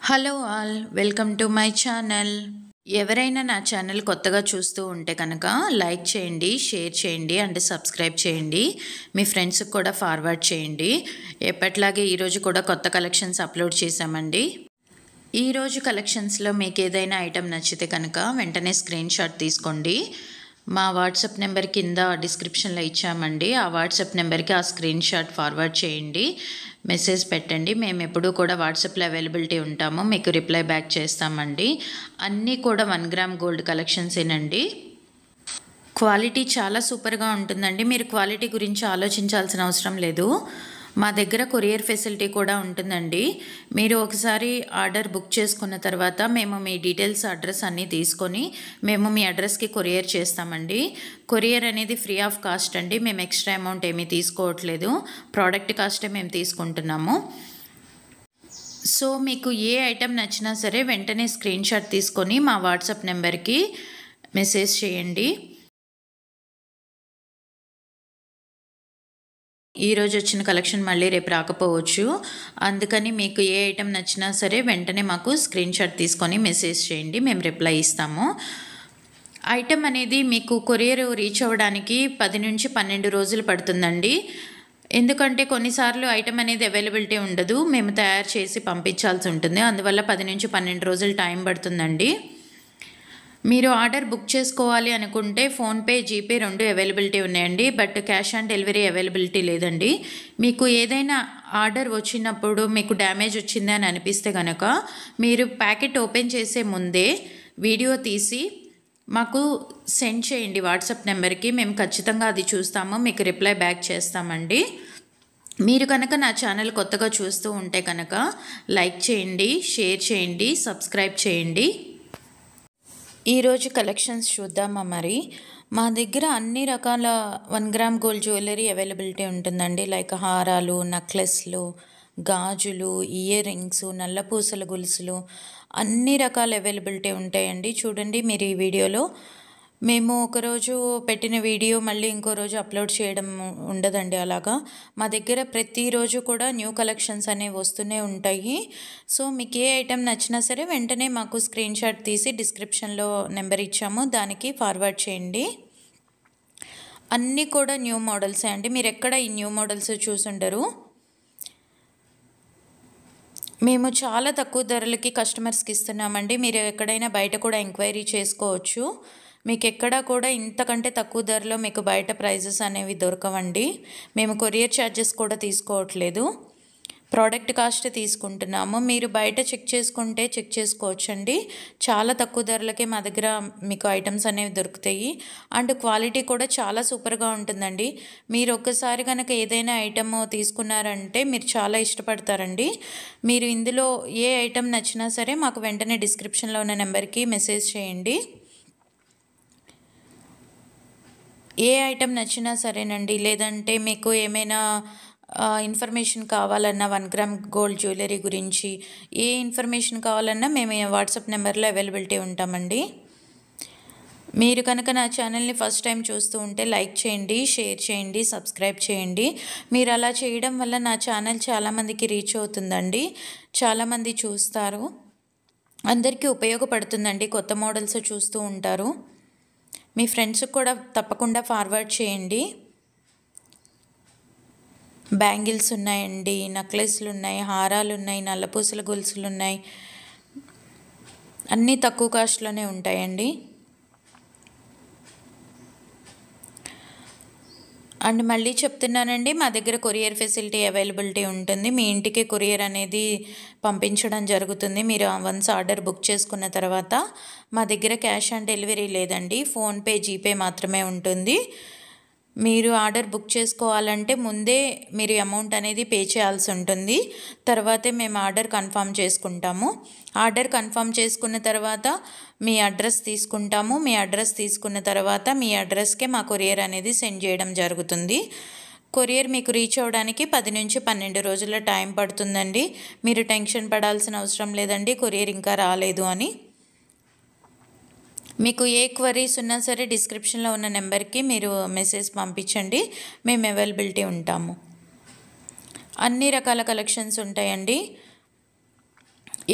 Hello all, welcome to my channel. ఎవరైనా నా channel కొత్తగా చూస్తూ ఉంటే కనుక లైక్ చేయండి, షేర్ చేయండి అండ్ సబ్స్క్రైబ్ చేయండి. మీ ఫ్రెండ్స్కి కూడా ఫార్వర్డ్ చేయండి. ఎప్పట్లాగే ఈరోజు కూడా కొత్త కలెక్షన్స్ అప్లోడ్ చేశామండి. ఈరోజు కలెక్షన్స్లో మీకు ఏదైనా ఐటెం నచ్చితే కనుక వెంటనే స్క్రీన్ షాట్ తీసుకోండి. మా వాట్సాప్ నెంబర్ కింద డిస్క్రిప్షన్లో ఇచ్చామండి. ఆ వాట్సాప్ నెంబర్కి ఆ స్క్రీన్ షాట్ ఫార్వర్డ్ చేయండి, మెసేజ్ పెట్టండి. మేము ఎప్పుడూ కూడా వాట్సాప్లో అవైలబిలిటీ ఉంటాము, మీకు రిప్లై బ్యాక్ చేస్తామండి. అన్నీ కూడా 1 గ్రామ్ గోల్డ్ కలెక్షన్సేనండి. క్వాలిటీ చాలా సూపర్గా ఉంటుందండి. మీరు క్వాలిటీ గురించి ఆలోచించాల్సిన అవసరం లేదు. మా దగ్గర కొరియర్ ఫెసిలిటీ కూడా ఉంటుందండి. మీరు ఒకసారి ఆర్డర్ బుక్ చేసుకున్న తర్వాత మేము మీ డీటెయిల్స్, అడ్రస్ అన్నీ తీసుకొని మేము మీ అడ్రస్కి కొరియర్ చేస్తామండి. కొరియర్ అనేది ఫ్రీ ఆఫ్ కాస్ట్ అండి. మేము ఎక్స్ట్రా అమౌంట్ ఏమీ తీసుకోవట్లేదు, ప్రోడక్ట్ కాస్టే మేము తీసుకుంటున్నాము. సో మీకు ఏ ఐటెం నచ్చినా సరే వెంటనే స్క్రీన్ షాట్ తీసుకొని మా వాట్సాప్ నెంబర్కి మెసేజ్ చేయండి. ఈరోజు వచ్చిన కలెక్షన్ మళ్ళీ రేపు రాకపోవచ్చు, అందుకని మీకు ఏ ఐటెం నచ్చినా సరే వెంటనే మాకు స్క్రీన్ షాట్ తీసుకొని మెసేజ్ చేయండి, మేము రిప్లై ఇస్తాము. ఐటెం అనేది మీకు కొరియర్ రీచ్ అవ్వడానికి 10 నుంచి 12 రోజులు పడుతుందండి. ఎందుకంటే కొన్నిసార్లు ఐటెం అనేది అవైలబిలిటీ ఉండదు, మేము తయారు చేసి పంపించాల్సి ఉంటుంది. అందువల్ల 10 నుంచి 12 రోజులు టైం పడుతుందండి. మీరు ఆర్డర్ బుక్ చేసుకోవాలి అనుకుంటే ఫోన్పే, జీపే 2 అవైలబిలిటీ ఉన్నాయండి. But cash on delivery availability లేదండి. మీకు ఏదైనా ఆర్డర్ వచ్చినప్పుడు మీకు డ్యామేజ్ వచ్చింది అని అనిపిస్తే కనుక మీరు ప్యాకెట్ ఓపెన్ చేసే ముందే వీడియో తీసి మాకు సెండ్ చేయండి వాట్సాప్ నెంబర్కి. మేము ఖచ్చితంగా అది చూస్తాము, మీకు రిప్లై బ్యాక్ చేస్తామండి. మీరు కనుక నా ఛానల్ కొత్తగా చూస్తూ ఉంటే కనుక లైక్ చేయండి, షేర్ చేయండి, సబ్స్క్రైబ్ చేయండి. ఈరోజు కలెక్షన్స్ చూద్దామా మరి. మా దగ్గర అన్ని రకాల 1 గ్రామ్ గోల్డ్ జ్యువెలరీ అవైలబిలిటీ ఉంటుందండి. లైక్ హారాలు, నెక్లెస్లు, గాజులు, ఇయర్ రింగ్స్, నల్లపూసల గొలుసులు, అన్ని రకాల అవైలబిలిటీ ఉంటాయండి. చూడండి మీరు ఈ వీడియోలో. మేము ఒకరోజు పెట్టిన వీడియో మళ్ళీ ఇంకో రోజు అప్లోడ్ చేయడం ఉండదండి. అలాగా మా దగ్గర ప్రతిరోజు కూడా న్యూ కలెక్షన్స్ అనేవి వస్తూనే ఉంటాయి. సో మీకు ఏ ఐటెం నచ్చినా సరే వెంటనే మాకు స్క్రీన్ షాట్ తీసి డిస్క్రిప్షన్లో నెంబర్ ఇచ్చాము, దానికి ఫార్వర్డ్ చేయండి. అన్నీ కూడా న్యూ మోడల్సే అండి. మీరు ఎక్కడ ఈ న్యూ మోడల్స్ చూసుండరు. మేము చాలా తక్కువ ధరలకి కస్టమర్స్కి ఇస్తున్నామండి. మీరు ఎక్కడైనా బయట కూడా ఎంక్వైరీ చేసుకోవచ్చు. మీకు ఎక్కడా కూడా ఇంతకంటే తక్కువ ధరలో మీకు బయట ప్రైజెస్ అనేవి దొరకవండి. మేము కొరియర్ ఛార్జెస్ కూడా తీసుకోవట్లేదు, ప్రోడక్ట్ కాస్ట్ తీసుకుంటున్నాము. మీరు బయట చెక్ చేసుకోవచ్చండి. చాలా తక్కువ ధరలకే మా దగ్గర మీకు ఐటమ్స్ అనేవి దొరుకుతాయి. అండ్ క్వాలిటీ కూడా చాలా సూపర్గా ఉంటుందండి. మీరు ఒక్కసారి కనుక ఏదైనా ఐటమ్ తీసుకున్నారంటే మీరు చాలా ఇష్టపడతారండి. మీరు ఇందులో ఏ ఐటమ్ నచ్చినా సరే మాకు వెంటనే డిస్క్రిప్షన్లో ఉన్న నెంబర్కి మెసేజ్ చేయండి. ఏ ఐటెం నచ్చినా సరేనండి. లేదంటే మీకు ఏమైనా ఇన్ఫర్మేషన్ కావాలన్నా 1 గ్రామ్ గోల్డ్ జ్యువెలరీ గురించి ఏ ఇన్ఫర్మేషన్ కావాలన్నా మేము వాట్సాప్ నెంబర్లో అవైలబిలిటీ ఉంటామండి. మీరు కనుక నా ఛానల్ని ఫస్ట్ టైం చూస్తూ ఉంటే లైక్ చేయండి, షేర్ చేయండి, సబ్స్క్రైబ్ చేయండి. మీరు అలా చేయడం వల్ల నా ఛానల్ చాలామందికి రీచ్ అవుతుందండి, చాలామంది చూస్తారు, అందరికీ ఉపయోగపడుతుందండి. కొత్త మోడల్స్ చూస్తూ ఉంటారు. మీ ఫ్రెండ్స్కి కూడా తప్పకుండా ఫార్వర్డ్ చేయండి. బ్యాంగిల్స్ ఉన్నాయండి, నెక్లెస్లు ఉన్నాయి, హారాలు ఉన్నాయి, నల్లపూసల గొలుసులు ఉన్నాయి. అన్నీ తక్కువ కాస్ట్లోనే ఉంటాయండి. అండ్ మళ్ళీ చెప్తున్నానండి, మా దగ్గర కొరియర్ ఫెసిలిటీ అవైలబిలిటీ ఉంటుంది. మీ ఇంటికి కొరియర్ అనేది పంపించడం జరుగుతుంది. మీరు వన్స్ ఆర్డర్ బుక్ చేసుకున్న తర్వాత. మా దగ్గర క్యాష్ ఆన్ డెలివరీ లేదండి, ఫోన్పే, జీపే మాత్రమే ఉంటుంది. మీరు ఆర్డర్ బుక్ చేసుకోవాలంటే ముందే మీరు అమౌంట్ అనేది పే చేయాల్సి ఉంటుంది. తర్వాతే మేము ఆర్డర్ కన్ఫర్మ్ చేసుకుంటాము. ఆర్డర్ కన్ఫర్మ్ చేసుకున్న తర్వాత మీ అడ్రస్ తీసుకుంటాము. మీ అడ్రస్ తీసుకున్న తర్వాత మీ అడ్రస్కే మా కొరియర్ అనేది సెండ్ చేయడం జరుగుతుంది. కొరియర్ మీకు రీచ్ అవ్వడానికి 10 నుంచి 12 రోజుల టైం పడుతుందండి. మీరు టెన్షన్ పడాల్సిన అవసరం లేదండి కొరియర్ ఇంకా రాలేదు అని. మీకు ఏ క్వరీస్ ఉన్నా సరే డిస్క్రిప్షన్లో ఉన్న నెంబర్కి మీరు మెసేజ్ పంపించండి, మేము అవైలబిలిటీ ఉంటాము. అన్ని రకాల కలెక్షన్స్ ఉంటాయండి.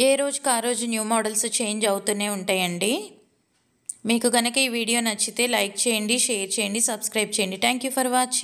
ఏ రోజుకి ఆ రోజు న్యూ మోడల్స్ చేంజ్ అవుతూనే ఉంటాయండి. మీకు కనుక ఈ వీడియో నచ్చితే లైక్ చేయండి, షేర్ చేయండి, సబ్స్క్రైబ్ చేయండి. Thank you for watching.